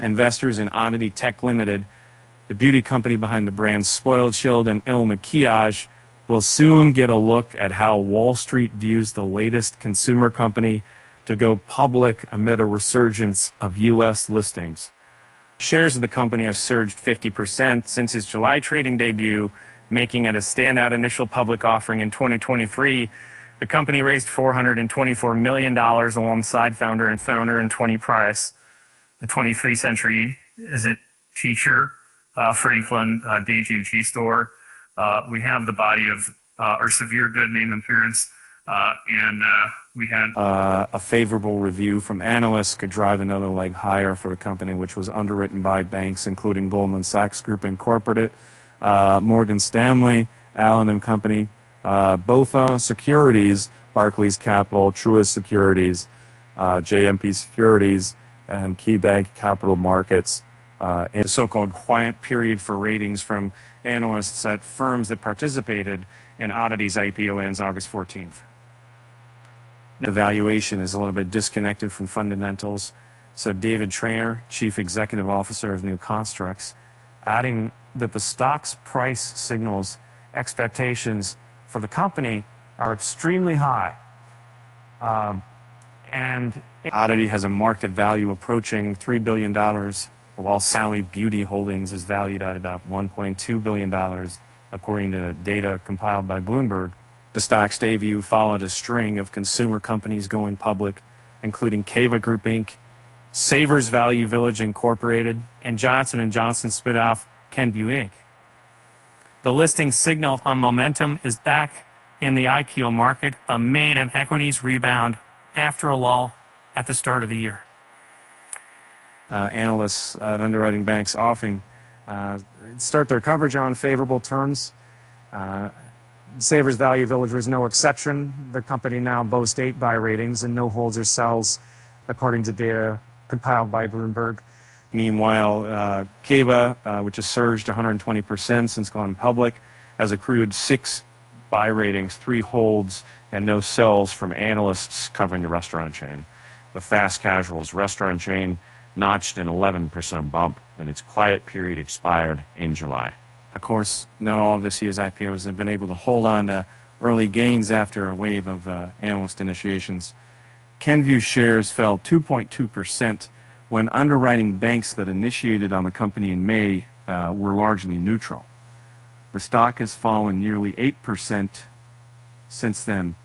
Investors in Oddity Tech Ltd, the beauty company behind the brands SpoiledChild and Il Makiage, will soon get a look at how Wall Street views the latest consumer company to go public amid a resurgence of U.S. listings. Shares of the company have surged 50% since its July trading debut, making it a standout initial public offering in 2023. The company raised $424 million alongside founder and 20 Price. The 23rd century is a teacher, Franklin DGG store. We have the body of our severe good name appearance, and we had a favorable review from analysts could drive another leg higher for the company, which was underwritten by banks including Goldman Sachs Group Incorporated, Morgan Stanley, Allen and Company, BofA Securities, Barclays Capital, Truist Securities, JMP Securities, and KeyBank Capital Markets. In a so-called quiet period for ratings from analysts at firms that participated in Oddity's IPO ends August 14th. The valuation is a little bit disconnected from fundamentals, so David Traynor, Chief Executive Officer of New Constructs, adding that the stock's price signals expectations for the company are extremely high. And Oddity has a market value approaching $3 billion, while Sally Beauty Holdings is valued at about $1.2 billion, according to data compiled by Bloomberg. The stock's debut followed a string of consumer companies going public, including Cava Group Inc., Savers Value Village Incorporated, and Johnson & Johnson spinoff Kenvue Inc. The listing signal on momentum is back in the IPO market amid an equities rebound after a lull at the start of the year. Analysts at underwriting banks often start their coverage on favorable terms. Savers Value Village was no exception. The company now boasts 8 buy ratings and no holds or sells, according to data compiled by Bloomberg. Meanwhile, Cava, which has surged 120% since going public, has accrued 6 buy ratings, 3 holds, and no sells from analysts covering the restaurant chain. The fast casuals restaurant chain notched an 11% bump, and its quiet period expired in July. Of course, not all of this year's IPOs have been able to hold on to early gains after a wave of analyst initiations. Kenvue shares fell 2.2% when underwriting banks that initiated on the company in May were largely neutral. The stock has fallen nearly 8% since then,